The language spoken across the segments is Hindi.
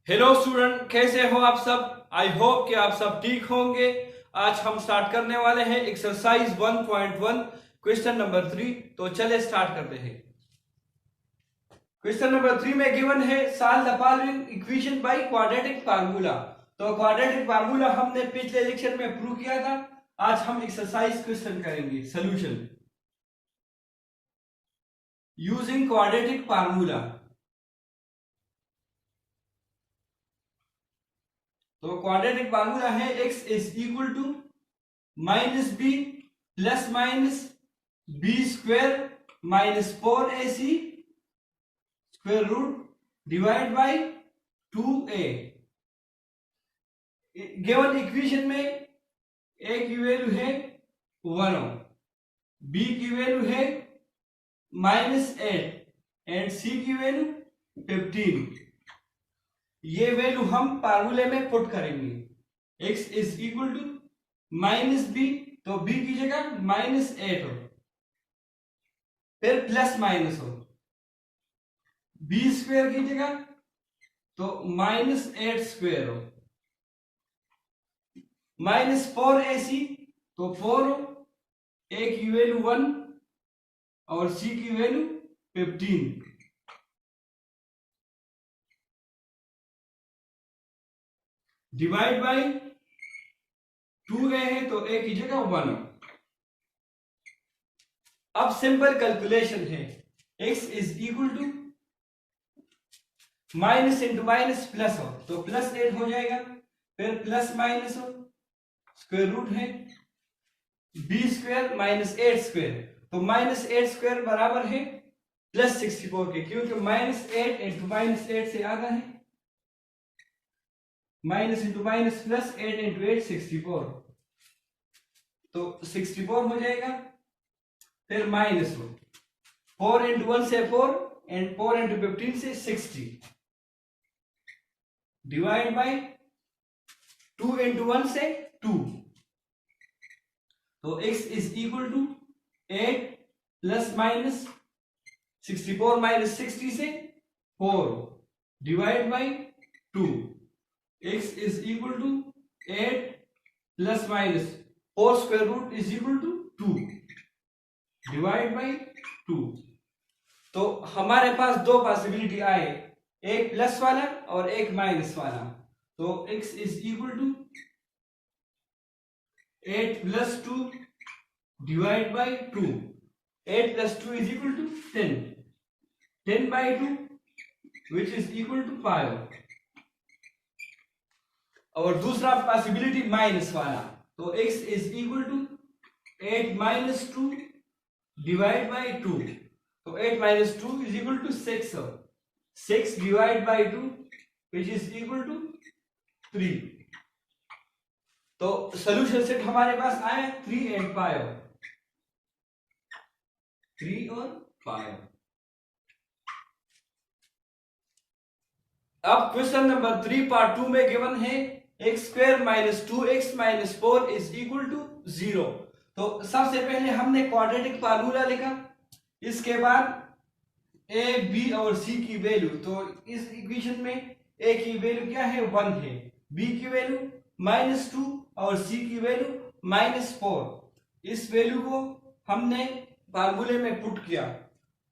हेलो स्टूडेंट, कैसे हो आप सब। आई होप कि आप सब ठीक होंगे। आज हम स्टार्ट करने वाले हैं एक्सरसाइज 1.1 क्वेश्चन नंबर 3। तो चले स्टार्ट करते हैं। क्वेश्चन नंबर 3 में गिवन है solve the following equation by quadratic formula. तो क्वाड्रेटिक फार्मूला हमने पिछले लेक्चर में प्रूव किया था। आज हम एक्सरसाइज क्वेश्चन करेंगे सोल्यूशन यूजिंग क्वाड्रेटिक फार्मूला। तो क्वाड्रेटिक फार्मूला है x is equal to minus B plus minus B square minus 4ac square root divide by 2a। Given equation में a की वैल्यू है 1, b की वैल्यू है -8 एंड c की वैल्यू 15। ये वैल्यू हम फार्मूले में पुट करेंगे। x is equal to minus B, तो b की जगह -8 हो, फिर प्लस माइनस हो, b स्क्वायर की जगह तो -8 स्क्वायर हो, -4ac तो 4 हो, a की वैल्यू 1 और c की वैल्यू 15। डिवाइड बाई 2a है तो a की जगह 1। अब सिंपल कैलकुलेशन है। x is equal to minus into minus plus हो तो +8 हो जाएगा, फिर प्लस माइनस हो, स्क्वायर रूट है b स्क्वायर -8 स्क्वायर, तो -8 स्क्वायर बराबर है +64 के, क्योंकि -8 इंटू -8 से आधा है, minus into minus plus 8 into 8 64, तो 64 हो जाएगा। फिर माइनस हो 4 इंटू 1 से 4 एंड 4 इंटू 15 से 60 डिवाइड बाई 2 इंटू 1 से 2, तो x is equal to 8 plus minus 64 minus 60 से 4 divide by 2। x is equal to 8 plus minus 4 square root is equal to 2 divide by 2। तो हमारे पास दो पॉसिबिलिटी आए, एक प्लस वाला और एक माइनस वाला। तो x is equal to 8 plus 2 divide by 2। 8 plus 2 is equal to 10, 10 by 2 which is equal to 5। और दूसरा पॉसिबिलिटी माइनस वाला, तो x is equal to 8 minus 2 divide by 2, तो 8 माइनस 2 इज इक्वल टू 6 हो, 6 divide by 2 which is equal to 3। तो सोल्यूशन सेट हमारे पास आया 3 एंड 5, 3 और 5। अब क्वेश्चन नंबर 3 पार्ट 2 में गिवन है x square minus 2x minus 4 is equal to 0। तो सबसे पहले हमने क्वाड्रेटिक फार्मूला लिखा, इसके बाद a b और c की वैल्यू। तो इस इक्वेशन में a की वैल्यू क्या है 1 है, b की वैल्यू -2 और c की वैल्यू -4। इस वैल्यू को हमने फार्मूले में पुट किया,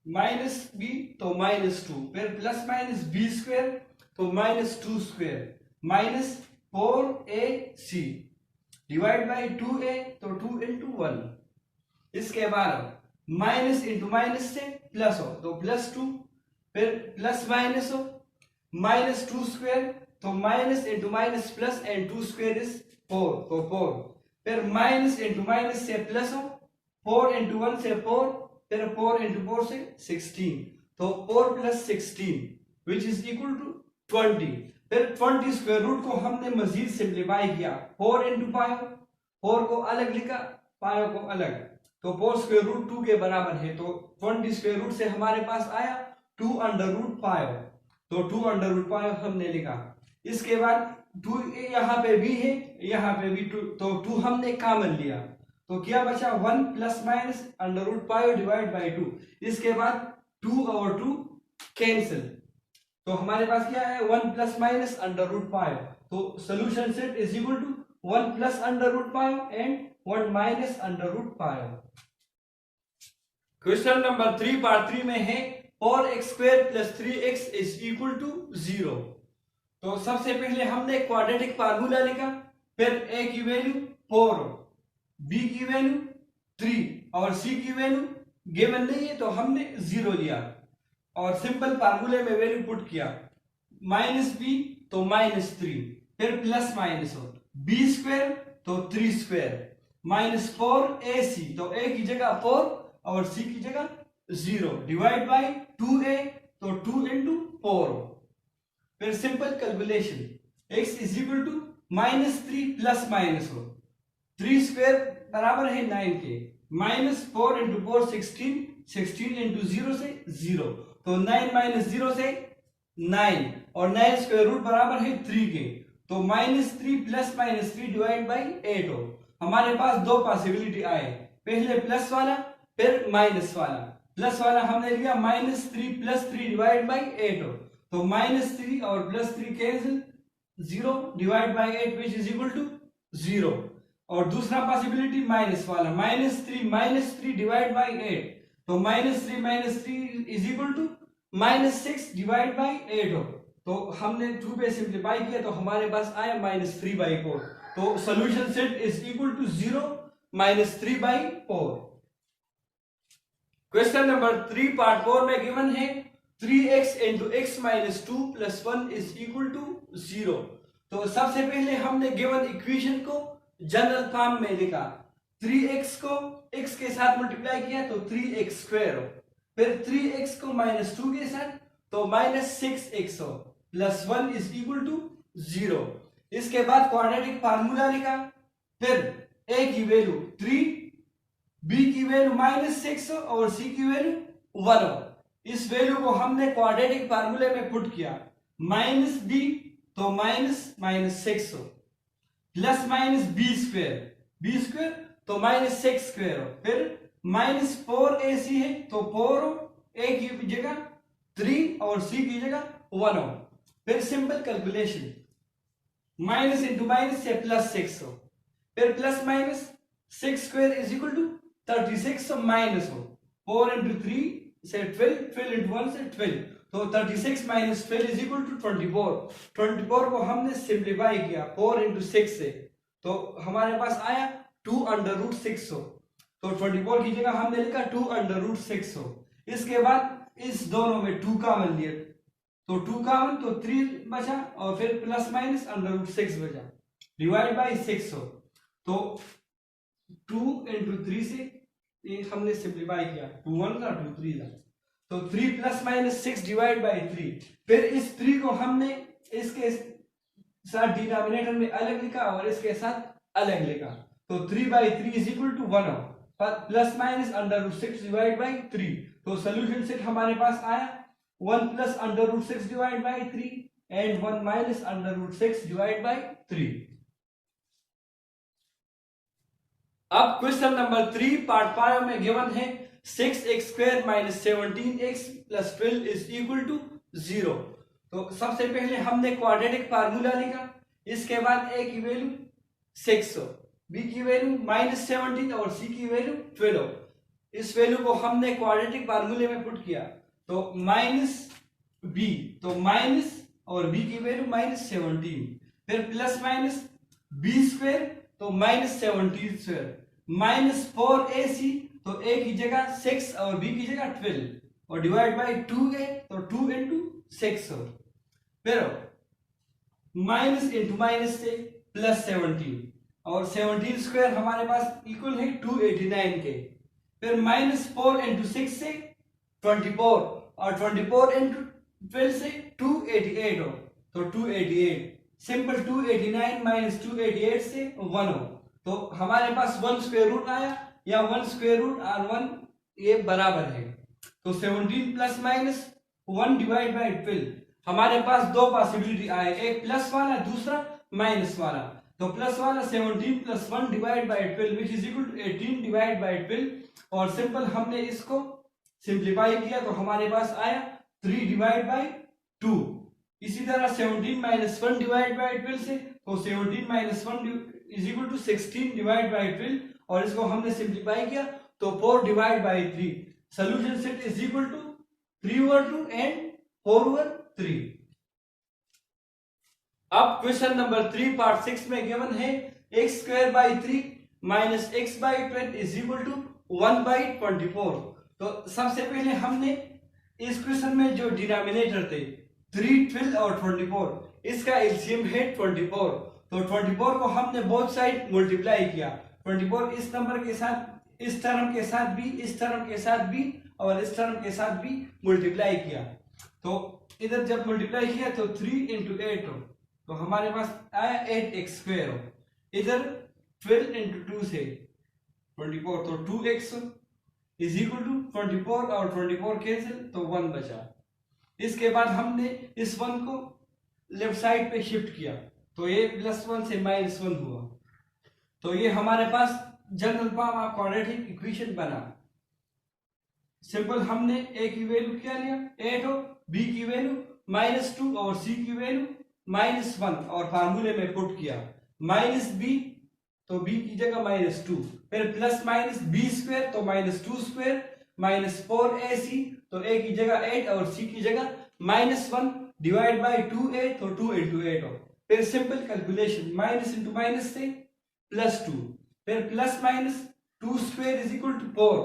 -b तो -2, फिर प्लस माइनस b स्क्वायर तो -2 square minus 4ac divide by 2a तो 2 इंटू 1। इसके बाद माइनस इंटू माइनस से प्लस हो तो +2, फिर प्लस माइनस हो -2 स्क्वायर तो minus into minus plus and 2 square is 4, तो 4, फिर माइनस इंटू माइनस से प्लस हो 4 इंटू 1 से 4, फिर 4 इंटू 4 से 16, तो 4 plus 16 which is equal to 20। फिर 20 स्क्वायर रूट को हमने मजीद सिंप्लीफाई किया, 4 इंटू 5, 4 को अलग लिखा, 5 को अलग, तो 4 स्क्वायर रूट 2 के बराबर है, तो 20 स्क्वायर रूट से हमारे पास आया 2 अंडर रूट 5, तो 2 अंडर रूट 5 हमने लिखा। इसके बाद 2 यहाँ पे भी है, यहाँ पे भी 2, तो 2 हमने कॉमन लिया, तो क्या बचा 1 plus minus under root 5 divide by 2। इसके बाद 2 2 और 2 कैंसिल, तो हमारे पास क्या है 1 प्लस माइनस अंडर रूट 5, तो solution set is equal to 1 plus under root 5 and 1 minus under root 5। Question number 3 part 3 में है 4x square plus 3x is equal to 0। तो सबसे पहले हमने क्वाड्रेटिक फार्मूला लिखा, फिर a की वैल्यू 4, b की वैल्यू 3 और c की वैल्यू गिवन नहीं है तो हमने 0 लिया और सिंपल फार्मूले में वैल्यू पुट किया, माइनस b तो माइनस 3, फिर प्लस माइनस हो b स्क्वायर तो 3 स्क्वायर माइनस 4ac, तो a की जगह 4 और c की जगह 0 डिवाइड बाय 2a तो 2 इंटू 4। फिर simple calculation x is equal to minus 3 plus minus हो 3 स्क्वायर बराबर है 9 के, माइनस 4 इंटू 4 16, 16 इंटू 0 से 0, तो 9 माइनस 0 से 9 और 9 स्क्वायर रूट बराबर है 3 के, तो minus 3 plus minus 3 divide by 8 हो। हमारे पास दो पॉसिबिलिटी आए, पहले प्लस वाला फिर माइनस वाला। प्लस वाला हमने लिया माइनस 3 प्लस 3 डिवाइड बाई 8 हो, तो माइनस 3 और plus 3 cancel, 0 divide by 8 which is equal to 0। और दूसरा पॉसिबिलिटी माइनस वाला, माइनस 3 डिवाइड बाई 8, तो minus 3 is equal to minus 6 divide by 8 हो, तो हमने 2 पे सिंप्लीफाई किया तो हमारे पास आया माइनस 3/4, तो solution set is equal to 0 minus 3/4। Question number 3 part 4 में गिवन है 3x into X minus 2 plus 1 is equal to 0। तो सबसे पहले हमने गिवन इक्वेशन को जनरल फॉर्म में लिखा, 3x को x के साथ मल्टीप्लाई किया तो 3x स्क्वायर हो, फिर 3x को माइनस 2 के साथ तो माइनस 6x हो, प्लस 1 इज इक्वल टू 0। इसके बाद क्वाड्रेटिक फार्मूला लिखा, फिर a की वैल्यू 3, b की वैल्यू माइनस 6 और c की वैल्यू 1 हो। इस वैल्यू को हमने क्वाड्रेटिक फार्मूले में पुट किया, माइनस b तो माइनस 6 हो, प्लस माइनस b स्क्वायर तो माइनस 6 स्क्वायर हो, फिर माइनस 4ac है तो 4 हो, a की जगह 3 और c की जगह 1 हो। फिर simple calculation, minus into minus से प्लस 6 हो, फिर plus minus 6 square is equal to 36 minus हो, 4 इंटू 3 से 12, 12 इंटू 1 से 12, तो 36 माइनस 12 इज इक्वल टू 24 को हमने सिंप्लीफाई किया 4 इंटू 6 से, तो हमारे पास आया 2 अंडर रूट 6 हो, तो 24 की जगह हमने लिखा 2 अंडर रूट 6 हो। इसके बाद इस दोनों में 2 कॉमन लिए तो 2 कॉमन तो 3 बचा और फिर प्लस माइनस अंडर रूट 6 बचा, डिवाइड बाई 6 हो, तो 2 इंटू 3 से ये हमने सिंप्लीफाई किया, 2 1 का 2 3 का, तो 3 प्लस माइनस 6 डिवाइड बाई 3, फिर इस 3 को हमने इसके साथ डिनोमिनेटर में अलग लिखा और इसके साथ अलग लिखा, तो 3/3 इज इक्वल टू 1 हो, plus minus under root 6 divide by 3, तो सोल्यूशन सेट हमारे पास आया 1 plus under root 6 divide by 3 and 1 minus under root 6 divide by 3। अब क्वेश्चन नंबर 3 पार्ट 5 में गिवन है 6x square minus 17x plus 12 is equal to 0। तो सबसे पहले हमने क्वाड्रेटिक फार्मूला लिखा, इसके बाद a की वैल्यू 6 हो, b की वैल्यू माइनस 17 और c की वैल्यू 12 हो। इस वैल्यू को हमने क्वाड्रेटिक फार्मूले में पुट किया तो माइनस b तो माइनस और b की वैल्यू माइनस 17, फिर प्लस माइनस b स्क्वायर तो माइनस 17 स्क्वायर, माइनस 4ac तो a की जगह 6 और b की जगह 12 और डिवाइड बाई 2a तो 2 इंटू 6 हो, फिर माइनस इंटू माइनस से प्लस 17 और 17 स्क्वायर हमारे पास इक्वल है 289 के, फिर माइनस 4 इंटू 6 से 24 और 24 इंटू 12 से 288 हो, तो 288 सिंपल 289 माइनस 288 से 1 हो, तो हमारे पास 1 स्क्वायर रूट आया या 1 स्क्वायर रूट और 1 ये बराबर है, तो 17 प्लस माइनस 1 डिवाइड बाई 12 हमारे पास दो पॉसिबिलिटी आए, एक प्लस वाला दूसरा माइनस वाला, तो प्लस वाला 17 plus 1 divide by 12 which is equal to 18 divide by 12 और सिंपल हमने इसको सिंप्लीफाई किया तो हमारे पास आया 3 डिवाइड बाई 2। इसी तरह 17 माइनस 1 डिवाइड बाई 12 से, तो 17 minus 1 is equal to 16 divide by 12, और इसको हमने सिंप्लीफाई किया तो 4 divide by 3। Solution set is equal to 3/2 and 4/3। अब क्वेश्चन नंबर 3 पार्ट 6 में गिवन है x square by 3 minus x by 12 is equal to 1/24। तो सबसे पहले हमने इस क्वेश्चन में जो डिनोमिनेटर थे 3, 12 और 24, इसका एलसीएम है 24। तो 24 को हमने बोथ साइड मल्टीप्लाई किया। 24 इस नंबर के साथ, इस टर्म के साथ भी, इस टर्म के साथ भी और इस टर्म के साथ भी मल्टीप्लाई किया। तो इधर जब मल्टीप्लाई किया तो 3 इंटू 8 हो, तो हमारे पास आया 8x स्क्वायर हो। इधर 12 इंटू 2 से 24, तो 2x इज इक्वल टू 24 और 24 कैंसिल, तो 1 बचा। इसके बाद हमने इस 1 को लेफ्ट साइड पे शिफ्ट किया, तो ये +1 से -1 हुआ। तो ये हमारे पास general form of quadratic equation बना। सिंपल हमने a की वैल्यू क्या लिया 8 हो, b की वैल्यू -2 और c की वैल्यू -1 और फार्मूले में पुट किया। -b तो b की जगह -2, फिर प्लस माइनस b स्क्वायर तो -2 स्क्वायर, -4ac तो a की जगह 8 और c की जगह -1 डिवाइड बाई 2a तो 2 इंटू 8 हो। फिर simple calculation, minus into minus से +2, फिर plus minus 2 square is equal to 4,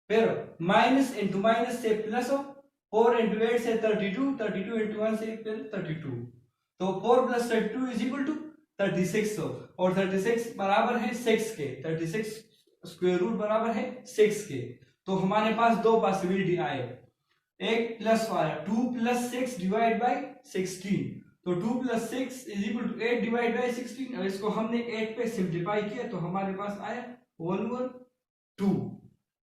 फिर माइनस इंटू माइनस से प्लस हो, 4 इंटू 8 से 32, 32 इंटू 1 से फिर 32, तो 4 + 32 इज इक्वल टू 36 हो, और 36 बराबर है 6 के, 36 स्क्वायर रूट बराबर है 6 के। तो हमारे पास दो पॉसिबिलिटी आए, एक प्लस आया 2 + 6 डिवाइड बाई 16, तो 2 + 6 is equal to 8 divide by 16, और इसको हमने 8 पे सिंप्लीफाई किया तो हमारे पास आया 1/2।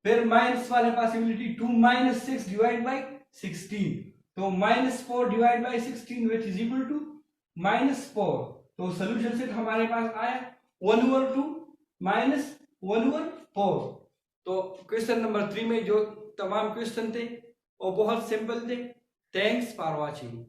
फिर माइनस वाले पॉसिबिलिटी 2 - 6 डिवाइड बाई 16, तो -4 divide by 16 which is equal to -4। तो सोल्यूशन सेट हमारे पास आया 1/2 -1/4। तो क्वेश्चन नंबर 3 में जो तमाम क्वेश्चन थे वो बहुत सिंपल थे। Thanks for watching.